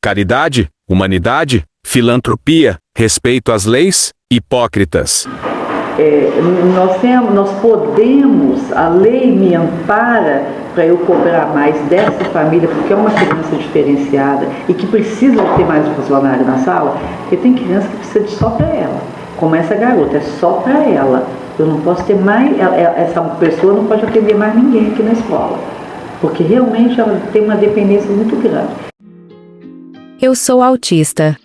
Caridade, humanidade, filantropia, respeito às leis, hipócritas. Nós podemos, a lei me ampara para eu cobrar mais dessa família, porque é uma criança diferenciada e que precisa ter mais um funcionário na sala, porque tem criança que precisa de só para ela, como essa garota, é só para ela. Eu não posso ter mais, essa pessoa não pode atender mais ninguém aqui na escola, porque realmente ela tem uma dependência muito grande. Eu sou autista.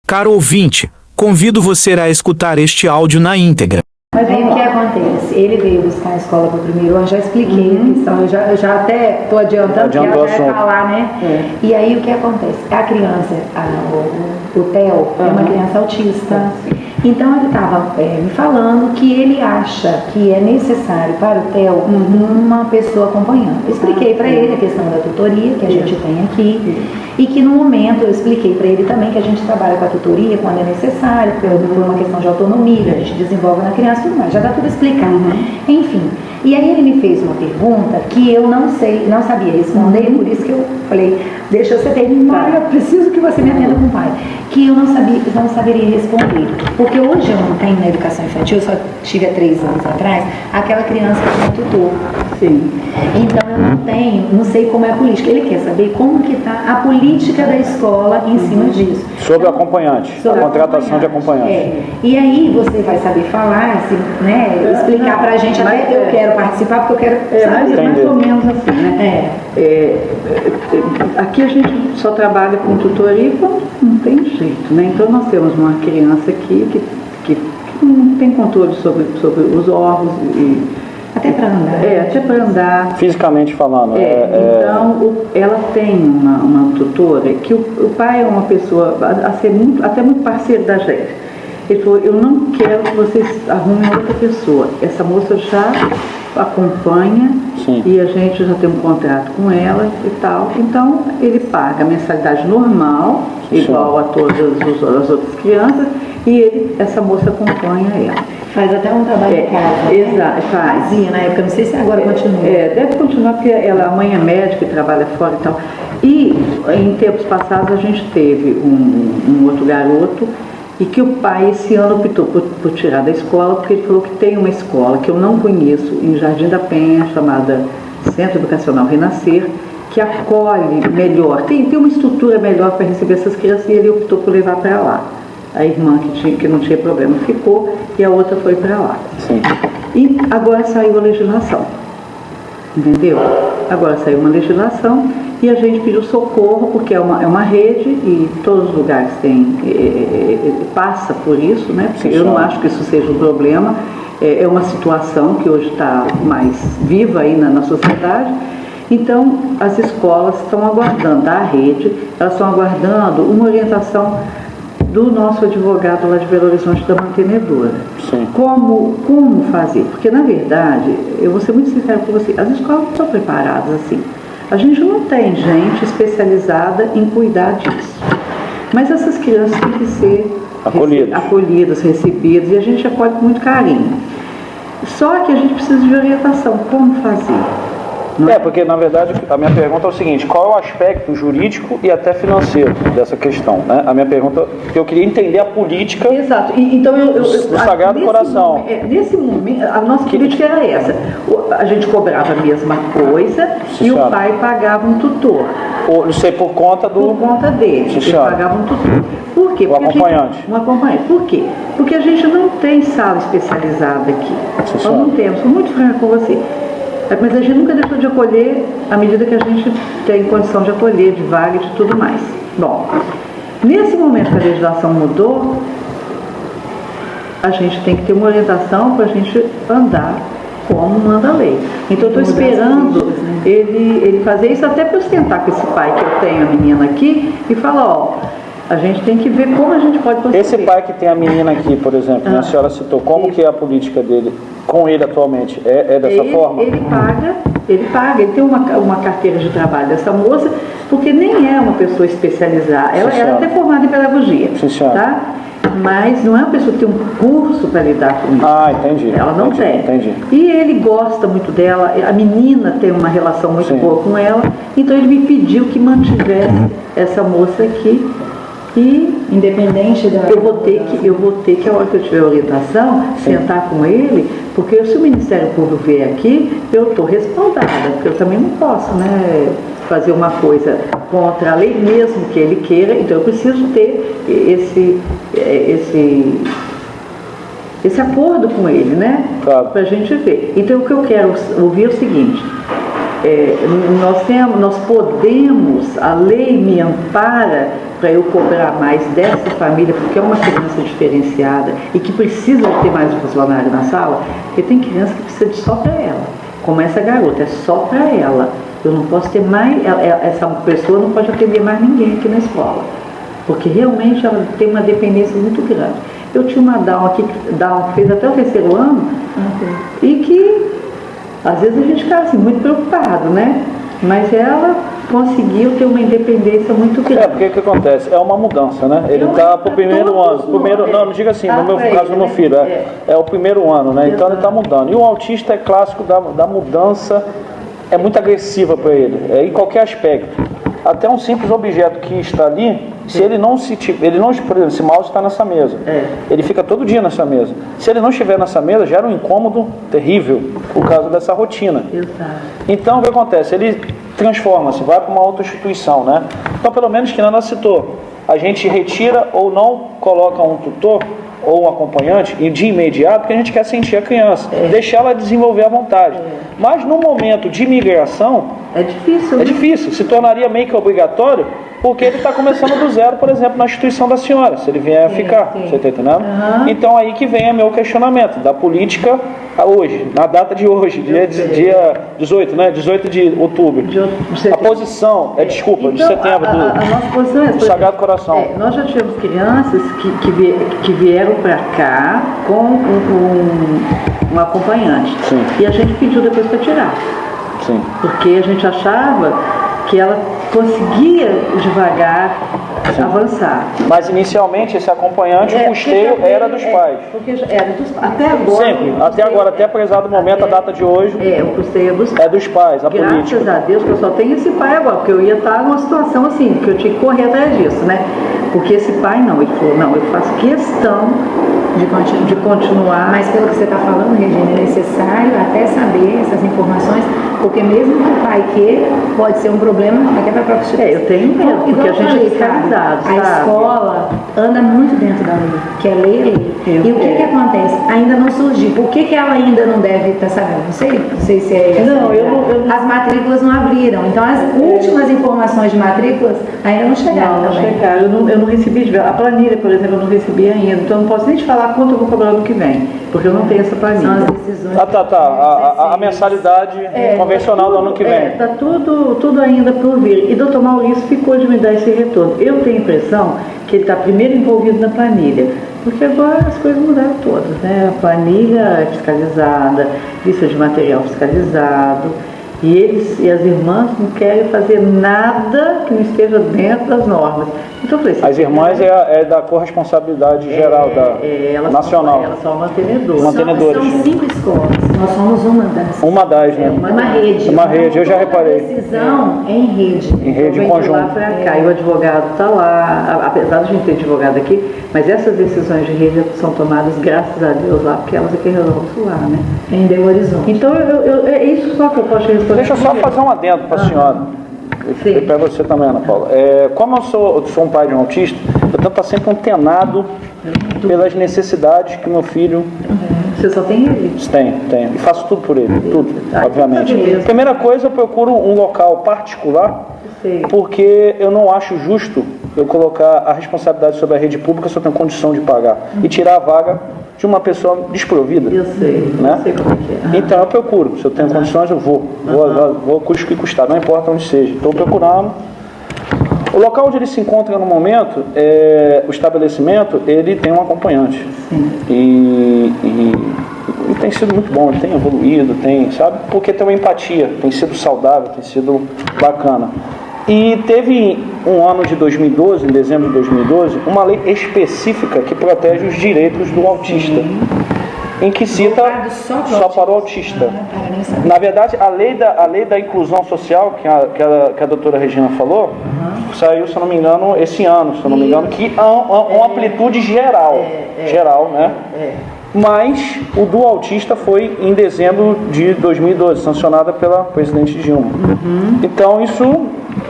Caro ouvinte, convido você a escutar este áudio na íntegra. Mas aí o que acontece? Ele veio buscar a escola para o primeiro ano, já expliquei a questão, eu já até estou adiantando que ela já vai falar, né? E aí o que acontece? A criança, o Theo, é uma criança autista. Então ele estava me falando que ele acha que é necessário para o Theo uma pessoa acompanhando. Eu expliquei para ele a questão da tutoria que a gente tem aqui e que no momento eu expliquei para ele também que a gente trabalha com a tutoria quando é necessário, por uma questão de autonomia, que a gente desenvolve na criança e tudo mais. Já está tudo explicado. Enfim, e aí ele me fez uma pergunta que eu não sabia responder, por isso que eu falei, deixa você terminar, eu preciso que você me atenda com o pai. Que eu não saberia responder. Porque hoje eu não tenho na educação infantil, eu só tive há 3 anos atrás, aquela criança que é tutor. Sim. Então eu não sei como é a política. Ele quer saber como que está a política da escola em cima disso. Sobre o acompanhante, sobre a contratação de acompanhante. E aí você vai saber falar, explicar pra gente, até eu quero participar, porque eu quero saber. Mais ou menos assim, né? Aqui a gente só trabalha com tutoria quando não tem jeito, né? Então nós temos uma criança aqui que não tem controle sobre os órgãos e até para andar. Até para andar. Fisicamente falando. Então, ela tem uma tutora que o pai é uma pessoa a ser até muito parceiro da gente. Ele falou, eu não quero que vocês arrumem outra pessoa. Essa moça já acompanha. Sim. E a gente já tem um contrato com ela e tal. Então, ele paga a mensalidade normal, igual a todas as outras crianças, e essa moça acompanha ela. Faz até um trabalho de casa. Exato, faz. Fazia na época, não sei se agora continua. Deve continuar, porque a mãe é médica e trabalha fora e tal. E em tempos passados a gente teve um outro garoto e que o pai esse ano optou por tirar da escola, porque ele falou que tem uma escola que eu não conheço em Jardim da Penha, chamada Centro Educacional Renascer, que acolhe melhor, tem uma estrutura melhor para receber essas crianças, e ele optou por levar para lá. A irmã que não tinha problema ficou e a outra foi para lá. Sim. E agora saiu a legislação, entendeu? Agora saiu uma legislação e a gente pediu socorro, porque é uma rede e todos os lugares passa por isso, né? Porque eu não acho que isso seja um problema, é uma situação que hoje está mais viva aí na sociedade. Então, as escolas estão aguardando, a rede, elas estão aguardando uma orientação do nosso advogado lá de Belo Horizonte, da mantenedora. Sim. Como fazer? Porque, na verdade, eu vou ser muito sincera com você, as escolas não estão preparadas assim. A gente não tem gente especializada em cuidar disso. Mas essas crianças têm que ser acolhidas, recebidas, e a gente acolhe com muito carinho. Só que a gente precisa de orientação, como fazer. Não é? Porque na verdade a minha pergunta é o seguinte: qual é o aspecto jurídico e até financeiro dessa questão, né? A minha pergunta, eu queria entender a política. Exato. Então do Sagrado Coração. Nesse momento, a nossa política era essa. A gente cobrava a mesma coisa e o pai pagava um tutor. Não sei, por conta dele. Ele pagava um tutor. Por quê? Um acompanhante. Um acompanhante. Por quê? Porque a gente não tem sala especializada aqui. Nós não temos. Sou muito franca com você. Mas a gente nunca deixou de acolher à medida que a gente tem condição de acolher, de vaga e de tudo mais. Bom, nesse momento que a legislação mudou, a gente tem que ter uma orientação para a gente andar como manda a lei. Então eu estou esperando ele fazer isso até para eu sentar com esse pai que eu tenho a menina aqui e falar, ó, a gente tem que ver como a gente pode proceder. Esse pai que tem a menina aqui, por exemplo, a senhora citou, como que é a política dele com ele atualmente? É dessa forma? Ele paga, ele tem uma carteira de trabalho dessa moça, porque nem é uma pessoa especializada, ela é até formada em pedagogia, tá? Mas não é uma pessoa que tem um curso para lidar com isso. Entendi. Ela não tem. Entendi. E ele gosta muito dela, a menina tem uma relação muito boa com ela, então ele me pediu que mantivesse essa moça aqui. E, independente da... Eu vou ter que, a hora que eu tiver orientação, sentar com ele, porque se o Ministério Público vier aqui, eu estou respaldada, porque eu também não posso, né, fazer uma coisa contra a lei, mesmo que ele queira, então eu preciso ter esse acordo com ele, né, para a gente ver. Então o que eu quero ouvir é o seguinte: nós podemos, a lei me ampara para eu cobrar mais dessa família, porque é uma criança diferenciada e que precisa ter mais um funcionário na sala, porque tem criança que precisa de só para ela, como essa garota, é só para ela. Eu não posso ter mais, essa pessoa não pode atender mais ninguém aqui na escola, porque realmente ela tem uma dependência muito grande. Eu tinha uma Down aqui, que fez até o 3º ano, e que às vezes a gente fica assim, muito preocupado, né? Mas ela conseguiu ter uma independência muito grande. Porque o que acontece? É uma mudança, né? Ele está para o primeiro ano. Não diga assim, no meu caso do meu filho, é o primeiro ano, né? Então ele está mudando. E o autista é clássico da mudança, é muito agressiva para ele, em qualquer aspecto. Até um simples objeto que está ali, se ele não, por exemplo, esse mouse está nessa mesa, ele fica todo dia nessa mesa. Se ele não estiver nessa mesa, gera um incômodo terrível por causa dessa rotina. Exato. Então o que acontece? Ele transforma-se, vai para uma outra instituição, né? Então, pelo menos que Nana citou, a gente retira ou não coloca um tutor ou um acompanhante e de imediato, porque a gente quer sentir a criança, deixar ela desenvolver à vontade. Mas no momento de migração, é difícil. É difícil, se tornaria meio que obrigatório, porque ele está começando do zero, por exemplo, na instituição da senhora, se ele vier a ficar, você está entendendo? Então aí que vem o meu questionamento da política hoje, na data de hoje, dia 18, né? 18 de outubro. A posição, de setembro a nossa posição é do Sagrado Coração. Nós já tivemos crianças que vieram para cá com um acompanhante. Sim. E a gente pediu depois para tirar. Sim. Porque a gente achava que ela conseguia devagar avançar. Mas inicialmente esse acompanhante, o custeio era dos pais. Porque era dos pais. Até agora. Sempre, até agora, até apesar do momento, a data de hoje. O custeio é dos pais. É dos pais, a política. Graças a Deus que eu só tenho esse pai agora, porque eu ia estar numa situação assim, que eu tinha que correr atrás disso, né? Porque esse pai não, ele falou, não, eu faço questão de continuar. Mas pelo que você está falando, Regina, é necessário até saber essas informações, porque mesmo que o pai queira, pode ser um problema até para a própria instituição. Eu tenho medo, porque a gente é fiscalizado, sabe? A escola anda muito dentro da lei, que é lei. E o que acontece? Ainda não surgiu. Por que ela ainda não deve estar sabendo? Não sei se é essa. Não, as matrículas não abriram. Então as últimas informações de matrículas ainda não chegaram. Não chegaram. Eu não recebi, a planilha, por exemplo, eu não recebi ainda. Então eu não posso nem te falar quanto eu vou cobrar no que vem, porque eu não tenho essa planilha. São as decisões. A mensalidade convencional do ano que vem. Está tudo ainda por vir. E doutor Maurício ficou de me dar esse retorno. Eu tenho a impressão que ele está primeiro envolvido na planilha, porque agora as coisas mudaram todas, né? A planilha é fiscalizada, lista de material fiscalizado, E eles e as irmãs não querem fazer nada que não esteja dentro das normas. Então eu falei, as irmãs é da corresponsabilidade geral, nacional. Elas são mantenedoras. São 5 escolas. Nós somos uma das, né? Uma rede. Uma rede, eu já reparei. Decisão é em rede. Em rede de conjunta. lá pra cá, e o advogado está lá, apesar de a gente ter advogado aqui, mas essas decisões de rede são tomadas, graças a Deus, lá, porque elas é que resolvem isso lá, né? Em Belo Horizonte. Então, é isso só que eu posso responder. Deixa eu só fazer um adendo para a senhora. E para você também, Ana Paula. Como eu sou um pai de um autista, eu tento estar sempre antenado pelas necessidades que meu filho... Você só tem ele? Tenho. E faço tudo por ele, tudo, obviamente. Primeira coisa, eu procuro um local particular, porque eu não acho justo eu colocar a responsabilidade sobre a rede pública se eu tenho condição de pagar e tirar a vaga de uma pessoa desprovida. Eu sei, né? Eu sei como é que é. Então eu procuro, se eu tenho condições eu vou custo que custar, não importa onde seja. Estou procurando. O local onde ele se encontra no momento, o estabelecimento, ele tem um acompanhante. E tem sido muito bom, ele tem evoluído, sabe? Porque tem uma empatia, tem sido saudável, tem sido bacana. E teve um ano de 2012, em dezembro de 2012, uma lei específica que protege os direitos do autista, em que cita só para o autista. Na verdade, a lei da inclusão social, que a doutora Regina falou, saiu, se eu não me engano, esse ano, se eu não me engano, que é uma amplitude geral, né? Mas o do autista foi em dezembro de 2012, sancionada pela presidente Dilma. Então isso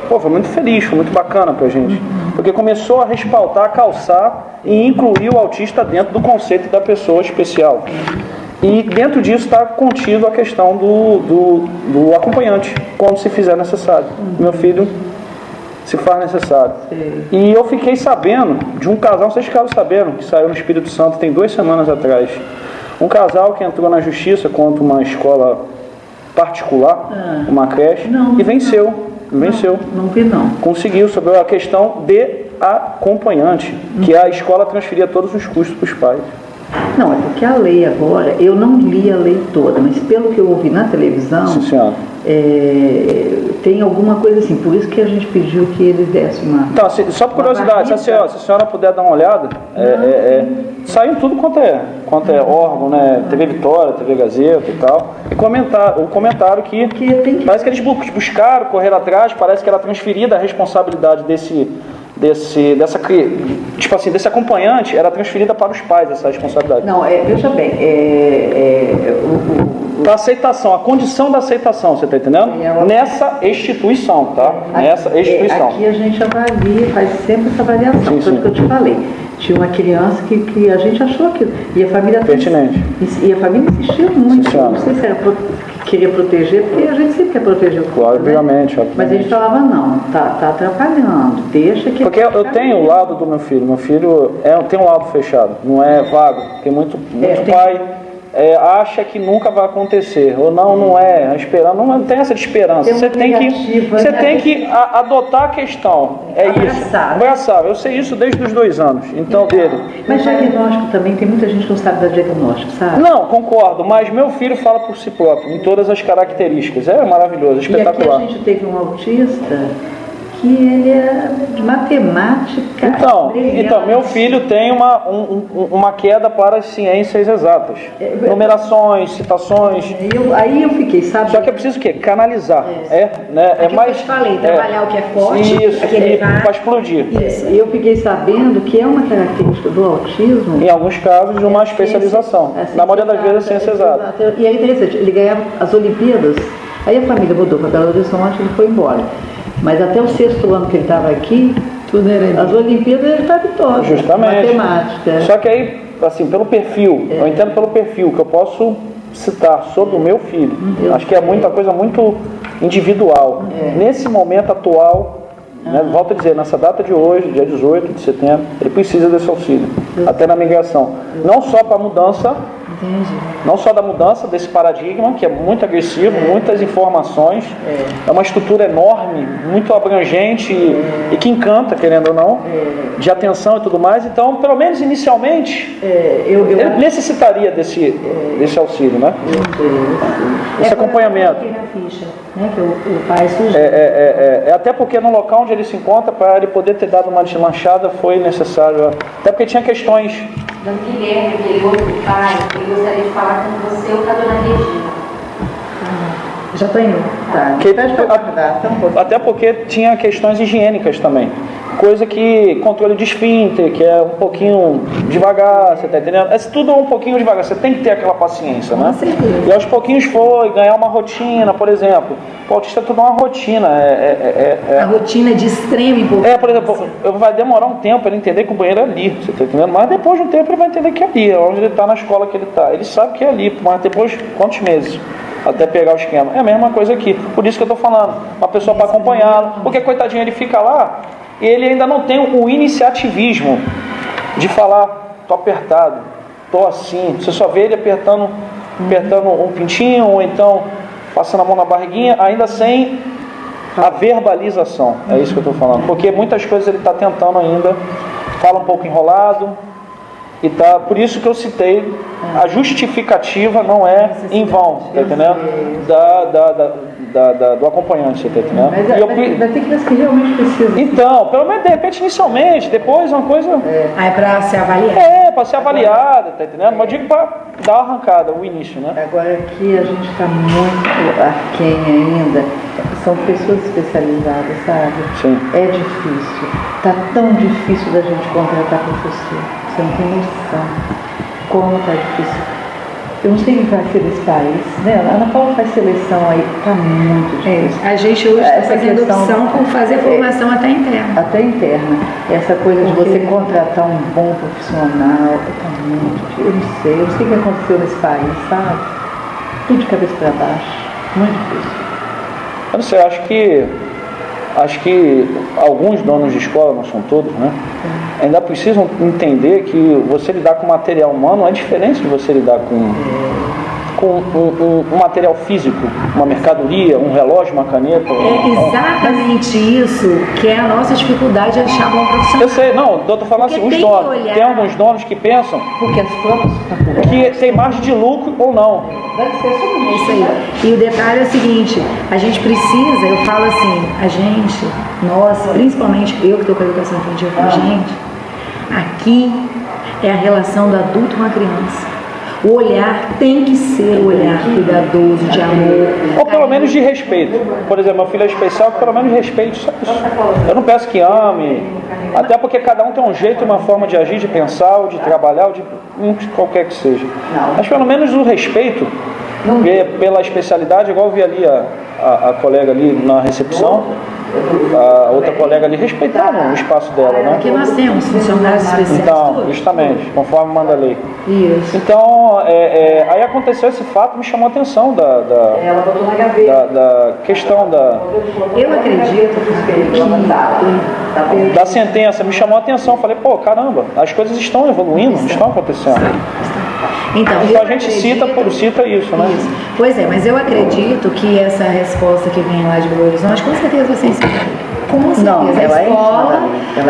foi muito feliz, foi muito bacana pra gente. Porque começou a respaldar, calçar e incluir o autista dentro do conceito da pessoa especial. E dentro disso está contido a questão do acompanhante, quando se fizer necessário. Meu filho se faz necessário. E eu fiquei sabendo de um casal, vocês ficaram sabendo, que saiu no Espírito Santo tem 2 semanas atrás. Um casal que entrou na justiça contra uma escola particular, uma creche, e venceu. Não vi não. Conseguiu sobre a questão de acompanhante, que a escola transferia todos os custos para os pais. Não, é porque a lei agora, eu não li a lei toda, mas pelo que eu ouvi na televisão, Sim, senhora. Tem alguma coisa assim, por isso que a gente pediu que ele desse uma... Então, só por curiosidade, se a senhora puder dar uma olhada, saiu tudo quanto é órgão, né? TV Vitória, TV Gazeta e tal, e o comentário que parece que eles buscaram, correram atrás, parece que era transferida a responsabilidade desse acompanhante, era transferida para os pais, essa responsabilidade. Não, veja bem, para aceitação, a condição da aceitação, você está entendendo? Nessa instituição, tá? Nessa instituição. Aqui a gente avalia, faz sempre essa avaliação, tudo que eu te falei. Tinha uma criança que a gente achou aquilo, e a família... Pertinente. E a família insistiu muito, não sei se era queria proteger, porque a gente sempre quer proteger o filho, obviamente, né? Mas a gente falava, não, tá atrapalhando, deixa que... Porque eu tenho o lado do meu filho tem um lado fechado, não é vago, tem muito pai... acha que nunca vai acontecer, ou não é, esperando, não tem essa de esperança. Você tem que adotar a questão. Abraçar. Eu sei isso desde os 2 anos, então dele. Mas diagnóstico também, tem muita gente que não sabe dar diagnóstico, sabe? Não, concordo, mas meu filho fala por si próprio, em todas as características. É maravilhoso, espetacular. E aqui a gente teve um autista que ele é de matemática. Então meu filho tem uma queda para as ciências exatas. Numerações, citações. Aí eu fiquei sabendo. Só que é preciso o quê? Canalizar. Mais, eu te falei, trabalhar o que é forte, para explodir. Isso. Eu fiquei sabendo que é uma característica do autismo. Em alguns casos, de uma especialização. Na maioria das vezes, é ciência exata. E é interessante, ele ganhava as Olimpíadas, aí a família mudou para Belo Horizonte e ele foi embora. Mas até o 6º ano que ele estava aqui, as Olimpíadas ele estava vitória. Justamente. Matemática. Só que aí, assim, pelo perfil, eu entendo pelo perfil que eu posso citar sobre o meu filho. Acho que é muita coisa muito individual. Nesse momento atual, volto a dizer, nessa data de hoje, dia 18 de setembro, ele precisa desse auxílio, até na migração. Não só para a mudança Entendi. Não só da mudança desse paradigma, que é muito agressivo, muitas informações, é uma estrutura enorme, muito abrangente e que encanta, querendo ou não, de atenção e tudo mais. Então, pelo menos inicialmente, ele necessitaria desse auxílio, né? Esse acompanhamento. Ficha, né? Que o pai sugere. Até porque no local onde ele se encontra, para ele poder ter dado uma deslanchada, foi necessário. Até porque tinha questões. Dona Guilherme, aquele outro pai, ele gostaria de falar com você ou com a dona Regina. Já estou indo. Tá. Até porque tinha questões higiênicas também. Coisa que controle de esfíncter, que é um pouquinho devagar, você está entendendo? É tudo um pouquinho devagar, você tem que ter aquela paciência, né? E aos pouquinhos foi, ganhar uma rotina, por exemplo. O autista é tudo uma rotina. A rotina é de extrema importância. Por exemplo, vai demorar um tempo para ele entender que o banheiro é ali, você está entendendo? Mas depois de um tempo ele vai entender que é ali, onde ele está, na escola que ele está. Ele sabe que é ali, mas depois, quantos meses? Até pegar o esquema. É a mesma coisa aqui. Por isso que eu estou falando. Uma pessoa para acompanhá-lo. Porque, coitadinho, ele fica lá e ele ainda não tem o iniciativismo de falar, tô apertado, tô assim. Você só vê ele apertando um pintinho, ou então passando a mão na barriguinha, ainda sem a verbalização. É isso que eu estou falando. Porque muitas coisas ele está tentando ainda, fala um pouco enrolado. E tá, por isso que eu citei, a justificativa não é em vão, tá entendendo? Do acompanhante, tá entendendo? Mas vai ter criança que realmente precisa. Então, pelo menos de repente inicialmente, depois uma coisa. Aí para ser avaliada. Para ser avaliada, tá entendendo? Mas digo para dar uma arrancada, o início, né? Agora aqui a gente está muito aquém ainda. São pessoas especializadas, sabe? Sim. É difícil. Tá tão difícil da gente contratar professor. Você não tem noção como tá difícil. Eu não sei o que vai ser desse país, né? A Ana Paula faz seleção aí, tá muito difícil. A gente hoje está fazendo opção por fazer formação até interna. Até interna. Essa coisa de você contratar um bom profissional, tá muito difícil. Eu não sei o que aconteceu nesse país, sabe? Tudo de cabeça para baixo. Muito difícil. Eu não sei, acho que alguns donos de escola, não são todos, né? Ainda precisam entender que você lidar com material humano é diferente de você lidar com um material físico, uma mercadoria, um relógio, uma caneta. É exatamente isso que é a nossa dificuldade de achar bom profissional. Eu sei, não, eu estou falando assim, os donos. Tem alguns donos que pensam porque as próprias que tem margem de lucro ou não. Deve ser sobre Isso aí. E o detalhe é o seguinte, a gente precisa, eu falo assim, nós, principalmente eu que estou com a educação infantil com a gente, aqui é a relação do adulto com a criança. O olhar tem que ser o olhar cuidadoso, de amor. Ou pelo menos de respeito. Por exemplo, meu filho é especial, pelo menos de respeito, só isso. Eu não peço que ame, até porque cada um tem um jeito, uma forma de agir, de pensar, ou de trabalhar, ou de qualquer que seja. Mas pelo menos o respeito, pela especialidade, igual eu vi ali a colega ali na recepção, a outra colega ali respeitando o espaço dela, né? Porque nós temos funcionários especiais. Então, justamente, conforme manda a lei. Isso. Então, aí aconteceu esse fato, me chamou a atenção da questão Eu acredito que da sentença, me chamou a atenção. Falei, pô, caramba, as coisas estão evoluindo, estão acontecendo. Então a gente cita isso, né? Isso. Pois é, mas eu acredito que essa resposta que vem lá de Belo Horizonte, com certeza você ensina. Com certeza. Não,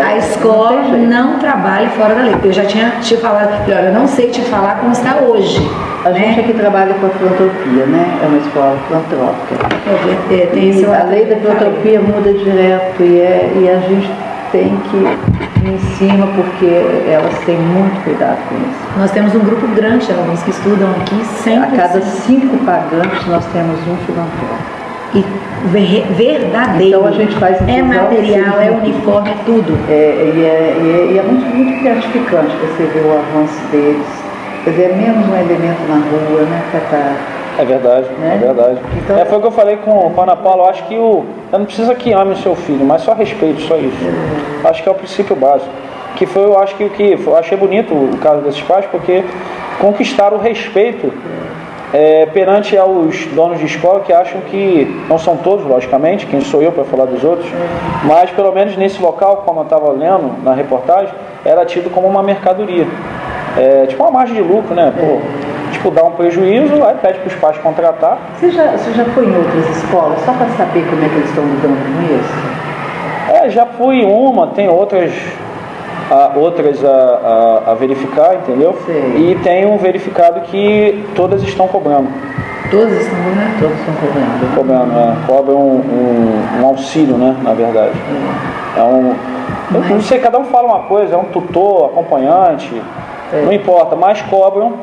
a escola não trabalha fora da lei. Eu já tinha te falado, olha, eu não sei te falar como está hoje. A gente aqui trabalha com a filantropia, né? É uma escola filantrópica. A lei da filantropia muda direto e a gente tem que ir em cima porque elas têm muito cuidado com isso. Nós temos um grupo grande de alunos que estudam aqui 100%. A cada 5 pagantes nós temos um filantrópico. E verdadeiro. Então a gente faz material, é uniforme, é tudo. E é muito gratificante você ver o avanço deles. Quer dizer, é menos um elemento na rua, né, Catar? É verdade, né? É verdade. Então, foi o que eu falei com a Ana Paula, eu acho que eu não precisa que ame o seu filho, mas só respeito, só isso. Acho que é o princípio básico. Que foi, eu acho eu achei bonito o caso desses pais, porque conquistaram o respeito perante aos donos de escola, que acham que, não são todos, logicamente, quem sou eu para falar dos outros, mas pelo menos nesse local, como eu estava lendo na reportagem, era tido como uma mercadoria. Tipo uma margem de lucro, né? Pô, tipo, dá um prejuízo, aí pede para os pais contratar. Você já foi em outras escolas, só para saber como é que eles estão lidando com isso? Já fui em uma, tem outras a verificar, entendeu? Sei. E tem um verificado que todas estão cobrando. Todos estão cobrando? Todos estão cobrando. Cobram um auxílio, né, na verdade. Eu não sei, cada um fala uma coisa, é um tutor, acompanhante, não importa, mas cobram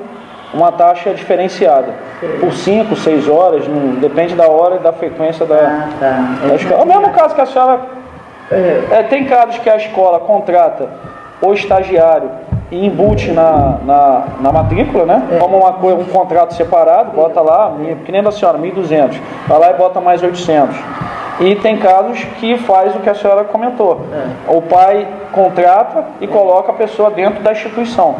uma taxa diferenciada. Por 5, 6 horas, depende da hora e da frequência da escola. É o mesmo caso que a senhora... tem casos que a escola contrata o estagiário e embute na matrícula, né? Como um contrato separado, bota lá, que nem da senhora, 1.200, vai lá e bota mais 800. E tem casos que faz o que a senhora comentou. O pai contrata e coloca a pessoa dentro da instituição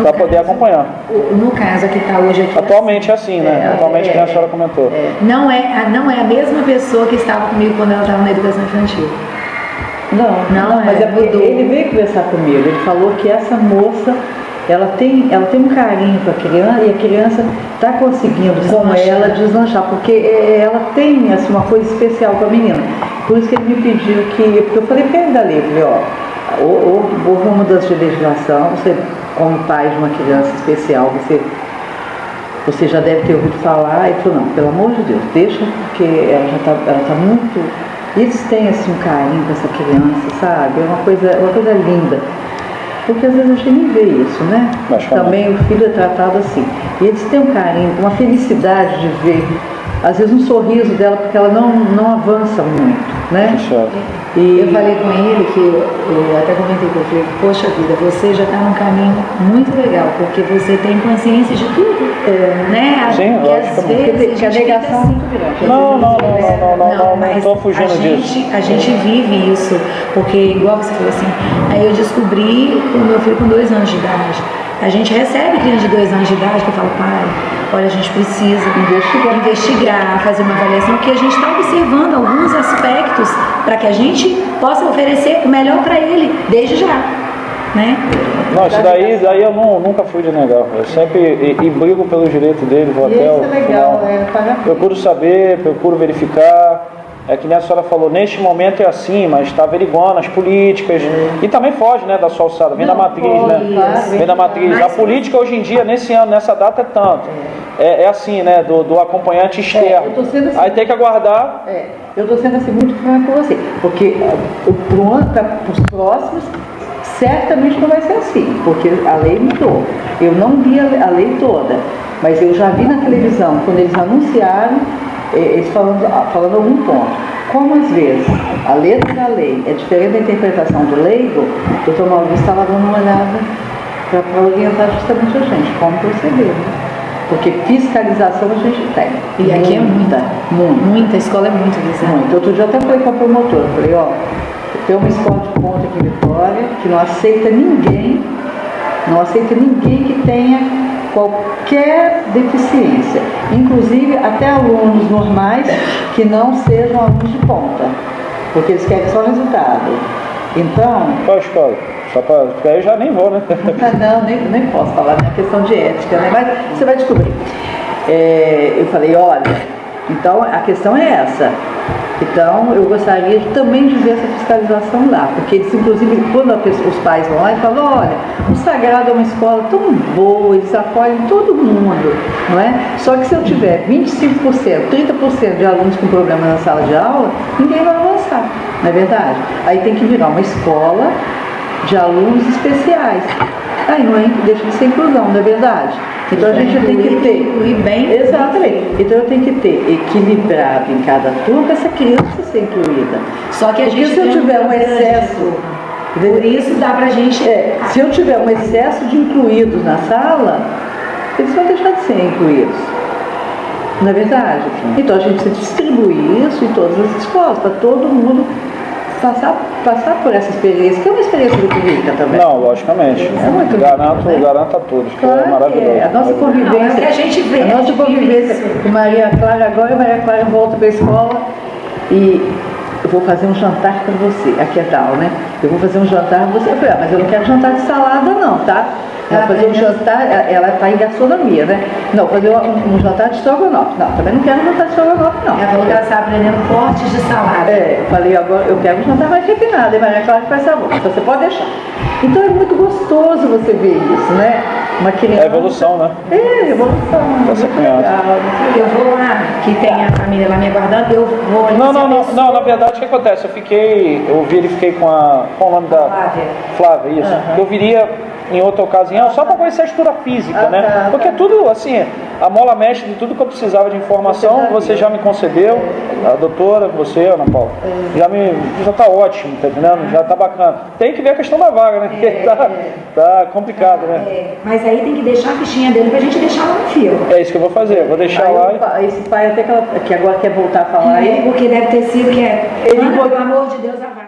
para poder acompanhar. No caso que está hoje aqui. Atualmente é assim, né? Atualmente, que a senhora comentou. Não é a mesma pessoa que estava comigo quando ela estava na educação infantil. Não, mas ele veio conversar comigo. Ele falou que essa moça, ela tem um carinho com a criança e a criança está conseguindo com ela deslanchar, porque ela tem assim, uma coisa especial com a menina. Por isso que ele me pediu porque eu falei para ele da lei, houve uma mudança de legislação, você como pai de uma criança especial, você já deve ter ouvido falar, e falou, não, pelo amor de Deus, deixa, porque ela tá muito... E eles têm assim, um carinho com essa criança, sabe? É uma coisa linda. Porque às vezes a gente nem vê isso, né? Também o filho é tratado assim. E eles têm um carinho, uma felicidade de ver, às vezes um sorriso dela, porque ela não avança muito, né? E eu falei com ele que, eu até comentei com ele, poxa vida, você já está num caminho muito legal, porque você tem consciência de tudo, né? Sim, e às vezes a negação é muito grande. Não estou fugindo disso. A gente vive isso, porque igual você falou assim, aí eu descobri o meu filho com 2 anos de idade. A gente recebe criança de 2 anos de idade que eu falo, pai, olha, a gente precisa investigar, fazer uma avaliação, porque a gente está observando alguns aspectos para que a gente possa oferecer o melhor para ele, desde já, né? Não, isso daí eu nunca fui de negar. Eu sempre brigo pelo direito dele, vou até o final. Procuro saber, procuro verificar. É que nem a senhora falou, neste momento é assim, mas está averiguando as políticas. E também foge, né, da sua alçada, vem da matriz, né? Vem da matriz. A política hoje em dia, nesse ano, nessa data, é tanto. É assim, né, do acompanhante externo. Assim, aí tem que aguardar. Eu estou sendo assim muito franco com você, porque para os próximos, certamente não vai ser assim, porque a lei mudou. Eu não vi a lei toda, mas eu já vi na televisão, quando eles anunciaram, eles falando algum ponto. Como às vezes a letra da lei é diferente da interpretação do leigo, o doutor Maurício estava dando uma olhada para orientar justamente a gente, como proceder, né? Porque fiscalização a gente tem. E aqui é muita, a escola é muito visada. Muito. Outro dia eu até falei com a promotora, falei, tem uma escola de ponta aqui em Vitória que não aceita ninguém que tenha qualquer deficiência, inclusive até alunos normais que não sejam alunos de ponta, porque eles querem só resultado. Então... Qual escola? Só para... Porque aí eu já nem vou, né? Não, nem posso falar, é questão de ética, né? Mas você vai descobrir. Eu falei, olha, então a questão é essa. Então, eu gostaria também de ver essa fiscalização lá, porque eles, inclusive, quando os pais vão lá e falam, olha, o Sagrado é uma escola tão boa, eles acolhem todo mundo, não é? Só que se eu tiver 25%, 30% de alunos com problema na sala de aula, ninguém vai avançar, não é verdade? Aí tem que virar uma escola de alunos especiais. Aí não deixa de ser inclusão, não é verdade? Então a gente tem que ter... Incluir bem. Exatamente. Então eu tenho que ter equilibrado em cada turma para essa criança ser incluída. Só que a gente se eu tiver um excesso... Por isso dá pra gente... se eu tiver um excesso de incluídos na sala, eles vão deixar de ser incluídos. Não é verdade? Então a gente precisa distribuir isso em todas as escolas, para todo mundo passar por essa experiência, que é uma experiência muito rica também. Não, logicamente. É muito garanto a todos, que é maravilhoso. A nossa convivência, que a gente vê, a nossa convivência com Maria Clara agora, Maria Clara volta para a escola e eu vou fazer um jantar para você, aqui é tal, né? Eu vou fazer um jantar para você. Eu falei, mas eu não quero jantar de salada não, tá? Não, fazer um jantar, ela está em gastronomia, né? Não, fazer um jantar de estrogonofe. Não, também não quero um jantar de estrogonofe, não. Ela falou que ela está aprendendo cortes de salada. Eu falei, agora eu quero um jantar mais refinado, e Maria Clara faz sabor, então você pode deixar. Então é muito gostoso você ver isso, né? Uma criança... É evolução, né? É, evolução. Você Muito conhece. legal, muito Eu legal. vou lá, que tem a família lá me aguardando, eu vou... Não, na verdade o que acontece? Eu verifiquei com qual o nome da Flávia, isso. Eu viria em outra ocasião só para conhecer a estrutura física, né? tá. Porque tudo, assim, a mola mexe de tudo que eu precisava de informação, você já me concedeu, a doutora, você, Ana Paula, já tá ótimo, tá entendendo? Já tá bacana. Tem que ver a questão da vaga, né? Porque tá complicado, né? Mas aí tem que deixar a fichinha dele pra gente deixar lá no fio. É isso que eu vou fazer, eu vou deixar lá e... Esse pai até que agora quer voltar a falar aí. Porque deve ter sido que é... Manda, pelo amor de Deus, a vaga.